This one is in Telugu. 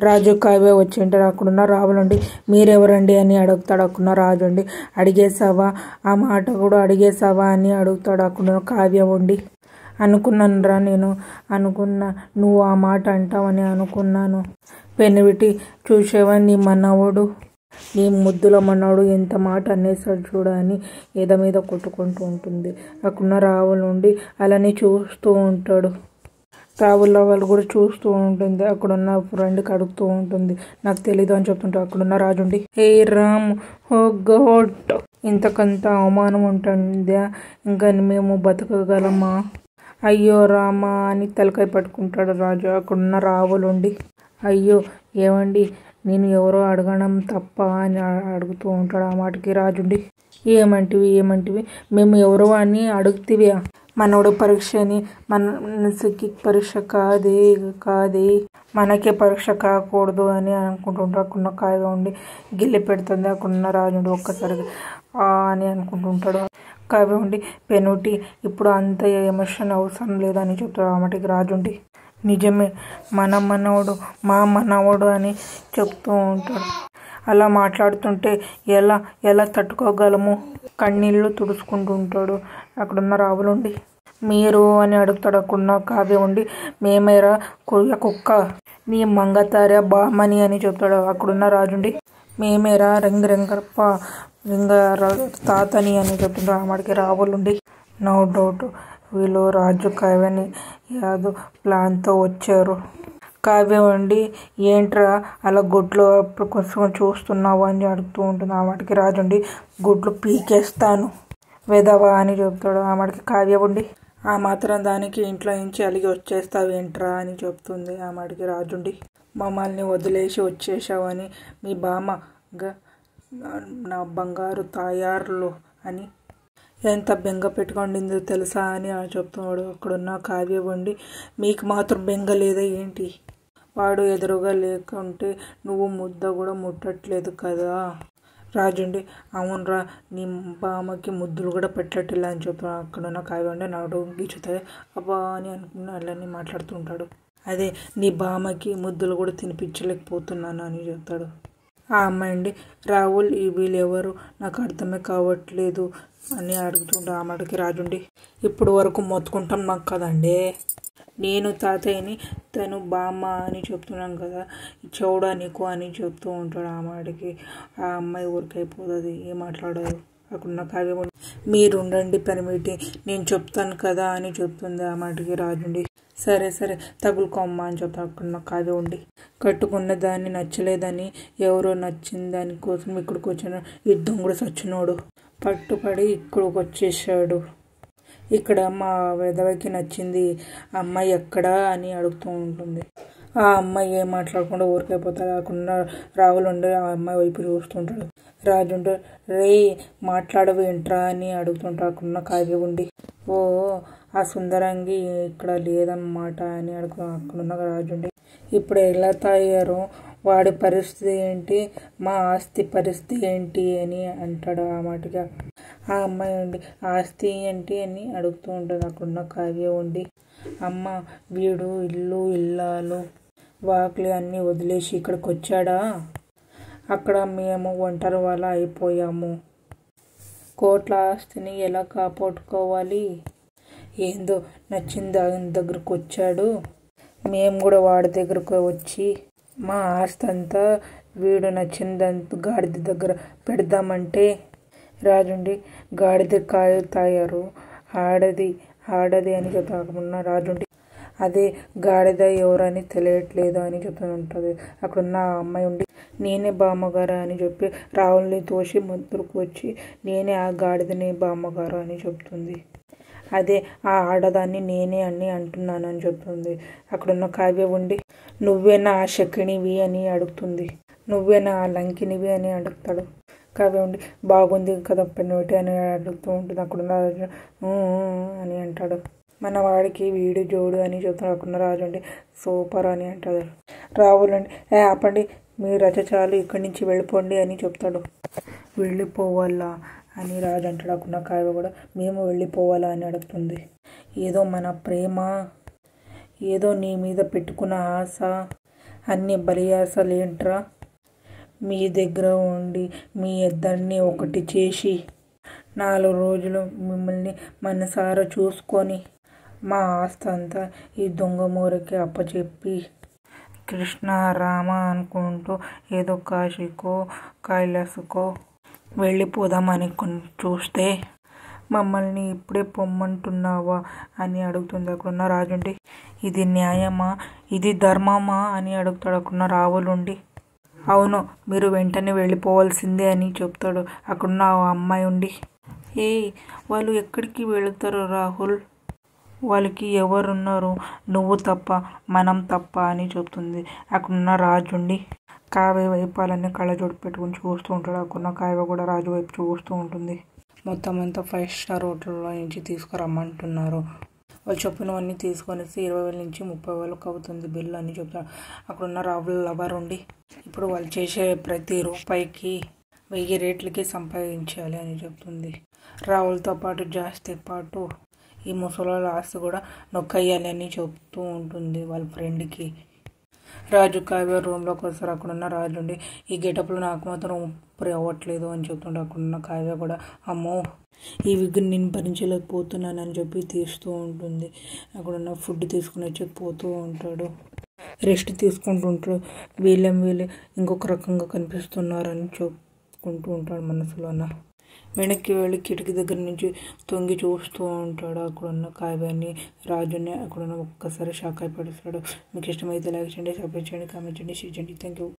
రాజు కావ్య వచ్చింటారు. అక్కడున్న రావులండి మీరెవరండి అని అడుగుతాడు. అక్కడున్న రాజు అండి అడిగేసావా, ఆ మాట కూడా అడిగేసావా అని అడుగుతాడు. అక్కడున్న కావ్య ఉండి అనుకున్నానురా, నేను అనుకున్నా నువ్వు ఆ మాట అంటావని అనుకున్నాను. పెనివిటి చూసేవా నీ మనవడు, నీ ముద్దుల మనవడు ఎంత మాట అనేసాడు చూడ అని మీద కొట్టుకుంటూ ఉంటుంది. అక్కడున్న రావుల నుండి అలానే చూస్తూ ఉంటాడు. రావుల వాళ్ళు కూడా చూస్తూ ఉంటుంది. అక్కడున్న ఫ్రెండ్కి అడుగుతూ ఉంటుంది, నాకు తెలీదు అని చెప్తుంటాడు. అక్కడున్న రాజుండి ఏ రామ్, ఓ గాడ్, ఇంతకంత అవమానం ఉంటుందా, ఇంకా మేము బతకగలమా, అయ్యో రామా అని తలకాయ పట్టుకుంటాడు రాజు. అక్కడున్న రావులుండి అయ్యో ఏమండి, నేను ఎవరో అడగడం తప్ప అని అడుగుతూ ఉంటాడు. ఆ మాటకి రాజుండి ఏమంటివి మేము ఎవరో అని అడుగుతీవి, మనోడు పరీక్ష అని, మనసుకి పరీక్ష కాదే మనకే పరీక్ష కాకూడదు అని అనుకుంటుంటారు. అక్కడున్న కాయగా ఉండి గిల్లి పెడుతుంది. అక్కడున్న రాజుండి ఒక్కసారిగా అని అనుకుంటుంటాడు. కావ్య ఉండి పెనుటి ఇప్పుడు అంత ఎమోషన్ అవసరం లేదని చెప్తాడు. ఆ మాటకి రాజుండి నిజమే, మా మనవడు అని చెప్తూ ఉంటాడు. అలా మాట్లాడుతుంటే ఎలా తట్టుకోగలము, కన్నీళ్ళు తుడుచుకుంటూ ఉంటాడు. అక్కడున్న రావులుండి మీరు అని అడుగుతాడు. అక్కడున్న కావ్య ఉండి మేమేరా కొయ్య కుక్క, నీ మంగతార బామని అని చెప్తాడు. అక్కడున్న రాజుండి మేమేరా రింగ తాతని అని చెప్తుంటాడు. ఆ మాటకి రావులుండి నో డౌట్ వీళ్ళు రాజు కావ్యని ఏదో ప్లాన్తో వచ్చారు. కావ్య ఉండి ఏంట్రా అలా గుడ్లు కొంచెం చూస్తున్నావు అని అడుగుతూ ఉంటుంది. ఆ మాటకి రాజుండి గుడ్లు పీకేస్తాను వెదవా అని చెప్తాడు. ఆ మాటకి కావ్య ఉండి ఆ మాత్రం దానికి ఇంట్లో నుంచి అలిగి వచ్చేస్తావేంట్రా అని చెప్తుంది. ఆ మాటకి రాజుండి మమ్మల్ని వదిలేసి వచ్చేసావని మీ బామ్మ నా బంగారు తాయార్లు అని ఎంత బెంగ పెట్టుకుండిందో తెలుసా అని చెప్తున్నాడు. అక్కడున్న కావ్య ఉండి మీకు మాత్రం బెంగ లేదా ఏంటి, వాడు ఎదురుగా లేకుంటే నువ్వు ముద్ద కూడా ముట్టట్లేదు కదా. రాజుండి అవునరా, నీ బామ్మకి ముద్దులు కూడా పెట్టట్లే అని చెప్తాడు. అక్కడున్న కావ్య ఉండి నాడు గీచుతాయి అబ్బా అని అనుకుని అలానే మాట్లాడుతూ ఉంటాడు. అదే నీ బామ్మకి ముద్దులు కూడా తినిపించలేకపోతున్నాను అని చెప్తాడు. ఆ అమ్మాయి అండి రాహుల్ వీళ్ళు ఎవరు నాకు అర్థమే కావట్లేదు అని అడుగుతుంటా. ఆ మాటకి రాజుండి ఇప్పుడు వరకు మొత్తుకుంటాం నాకు కదండి, నేను తాతయ్యని తను బామ్మ అని చెప్తున్నాను కదా, చెవుడా నీకు అని చెప్తూ ఉంటాడు. ఆ మాటకి ఆ అమ్మాయి ఊరికైపోతుంది, ఏం మాట్లాడదు. అక్కడున్న కావ్య మీరుండండి పెనిమిటి నేను చెప్తాను కదా అని చెప్తుంది. ఆ మాటకి రాజుండి సరే తగులుకోమ్మా అని చెప్తాను. అక్కడున్న కావ్య ఉండి కట్టుకున్న దాన్ని నచ్చలేదని ఎవరో నచ్చిన దానికోసం ఇక్కడికి వచ్చాను, యుద్ధం కూడా సచ్చినోడు పట్టుపడి ఇక్కడికి వచ్చేసాడు, ఇక్కడ మా వెధవకి నచ్చింది అమ్మాయి ఎక్కడా అని అడుగుతూ ఉంటుంది. ఆ అమ్మాయి ఏం మాట్లాడకుండా ఊరికైపోతాడు. అక్కడున్న రాహుల్ ఉండి ఆ అమ్మాయి వైపు చూస్తుంటాడు. రాజు ఉంటే రే మాట్లాడవేంట్రా అని అడుగుతుంటాడు. అక్కడున్న కావ్య ఉండి ఓ ఆ సుందరంగి ఇక్కడ లేదన్నమాట అని అక్కడున్న రాజుండి ఇప్పుడు ఎలా తాయారో వాడి పరిస్థితి ఏంటి, మా ఆస్తి పరిస్థితి ఏంటి అని అంటాడు. ఆ మాటగా ఆ అమ్మాయి ఉండి ఆస్తి ఏంటి అని అడుగుతూ ఉంటుంది. అక్కడున్న కావ్య ఉండి అమ్మ వీడు ఇల్లు ఇల్లాలు వాకిలి అన్నీ వదిలేసి ఇక్కడికి వచ్చాడా, అక్కడ మేము ఒంటరి వాళ్ళ అయిపోయాము, కోట్ల ఆస్తిని ఎలా కాపాడుకోవాలి, ఏందో నచ్చిన దాని దగ్గరకు వచ్చాడు, మేము కూడా వాడి దగ్గరకు వచ్చి మా ఆస్తి అంతా వీడు నచ్చిందంతా గాడిద దగ్గర పెడదామంటే రాజుండి గాడిద కాయ తాయారు ఆడది అని చెప్తాను. రాజుండి అదే గాడిద ఎవరని తెలియట్లేదు అని చెప్తూ ఉంటుంది. అక్కడున్న అమ్మాయి ఉండి నేనే బామ్మగారు అని చెప్పి రావుల్ని తోసి ముందుకు వచ్చి నేనే ఆ గాడిదని బామ్మగారు అని చెప్తుంది. అదే ఆ ఆడదాన్ని నేనే అని అంటున్నాను అని చెప్తుంది. అక్కడున్న కావ్య ఉండి నువ్వేనా ఆ శకినివి అని అడుగుతుంది. నువ్వేనా ఆ లంకినివి అని అడుగుతాడు. కావ్య ఉండి బాగుంది కదా పెన్నోటి అని అడుగుతూ ఉంటుంది. అక్కడున్న రాజు అని అంటాడు. మన వాడికి వీడు జోడు అని చెప్తాడు. అక్కడున్న రాజు అండి సూపర్ అని అంటాడు. రాహుల్ అండి ఆపండి మీ రచ చాలు ఇక్కడి నుంచి వెళ్ళిపోండి అని చెప్తాడు. వెళ్ళిపోవాలా అని రాజు అంటాడు. అక్కడున్న కావ్య కూడా మేము వెళ్ళిపోవాలా అని అడుగుతుంది. ఏదో మన ప్రేమ, ఏదో నీ మీద పెట్టుకున్న ఆశ అన్ని బలియాసలేంట్రా? మీ దగ్గర ఉండి మీ ఇద్దరిని ఒకటి చేసి 4 రోజులు మిమ్మల్ని మనసారా చూసుకొని మా ఆస్తి అంతా ఈ దొంగమూరకి అప్పచెప్పి కృష్ణ రామ అనుకుంటూ ఏదో కాశీకో కైలాసకో వెళ్ళిపోదామని చూస్తే మమ్మల్ని ఇప్పుడే పొమ్మంటున్నావా అని అడుగుతుంది అక్కడున్న రాజుండి. ఇది న్యాయమా, ఇది ధర్మమా అని అడుగుతాడు అక్కడున్న రావులుండి. అవును, మీరు వెంటనే వెళ్ళిపోవాల్సిందే అని చెప్తాడు అక్కడున్న అమ్మాయి ఉండి. వాళ్ళు ఎక్కడికి వెళుతారు రాహుల్? వాళ్ళకి ఎవరున్నారు? నువ్వు తప్ప, మనం తప్ప అని చెప్తుంది అక్కడున్న రాజుండి. కావ్య వైపు అలానే కళ్ళజోడు పెట్టుకుని చూస్తూ ఉంటాడు. అక్కడున్న కావ్య కూడా రాజు వైపు చూస్తూ ఉంటుంది. మొత్తం అంతా 5 స్టార్ హోటల్లో నుంచి తీసుకురమ్మంటున్నారు. వాళ్ళు చెప్పినవన్నీ తీసుకొని 20,000 నుంచి 30,000 అవుతుంది బిల్లు అని చెప్తారు అక్కడున్న రాహుల్ లవర్ ఉండి. ఇప్పుడు వాళ్ళు చేసే ప్రతి రూపాయికి 1000 రేట్లకి సంపాదించాలి అని చెప్తుంది. రాహుల్తో పాటు జాస్తి పాటు ఈ ముసలోళ్ళ ఆస్తి కూడా నొక్కయ్యాలి అని చెప్తూ ఉంటుంది వాళ్ళ ఫ్రెండ్కి. రాజు కావ్య రూమ్లోకి వస్తారు. అక్కడున్న రాజు ఉండి ఈ గెటప్లో నాకు మాత్రం ఊపిరి అవ్వట్లేదు అని చెప్తుంటే అక్కడున్న కావ్య కూడా అమ్మో ఈ విగ్ నేను భరించలేకపోతున్నాను అని చెప్పి తీస్తూ ఉంటుంది. అక్కడున్న ఫుడ్ తీసుకుని వచ్చి పోతూ ఉంటాడు. రెస్ట్ తీసుకుంటుంటాడు. వీళ్ళే ఇంకొక రకంగా కనిపిస్తున్నారని చెప్పుకుంటూ ఉంటాడు మనసులోన. వెనక్కి వెళ్ళి కిటికీ దగ్గర నుంచి తొంగి చూస్తూ ఉంటాడు అక్కడున్న కావ్యాన్ని రాజుని. అక్కడున్న ఒక్కసారి షాక్ అయిపడేస్తాడు. మీకు ఇష్టమైతే లైక్ చేయండి, సబ్స్క్రైబ్ చేయండి, కామెంట్ చేయండి, షేర్ చేయండి. Thank you.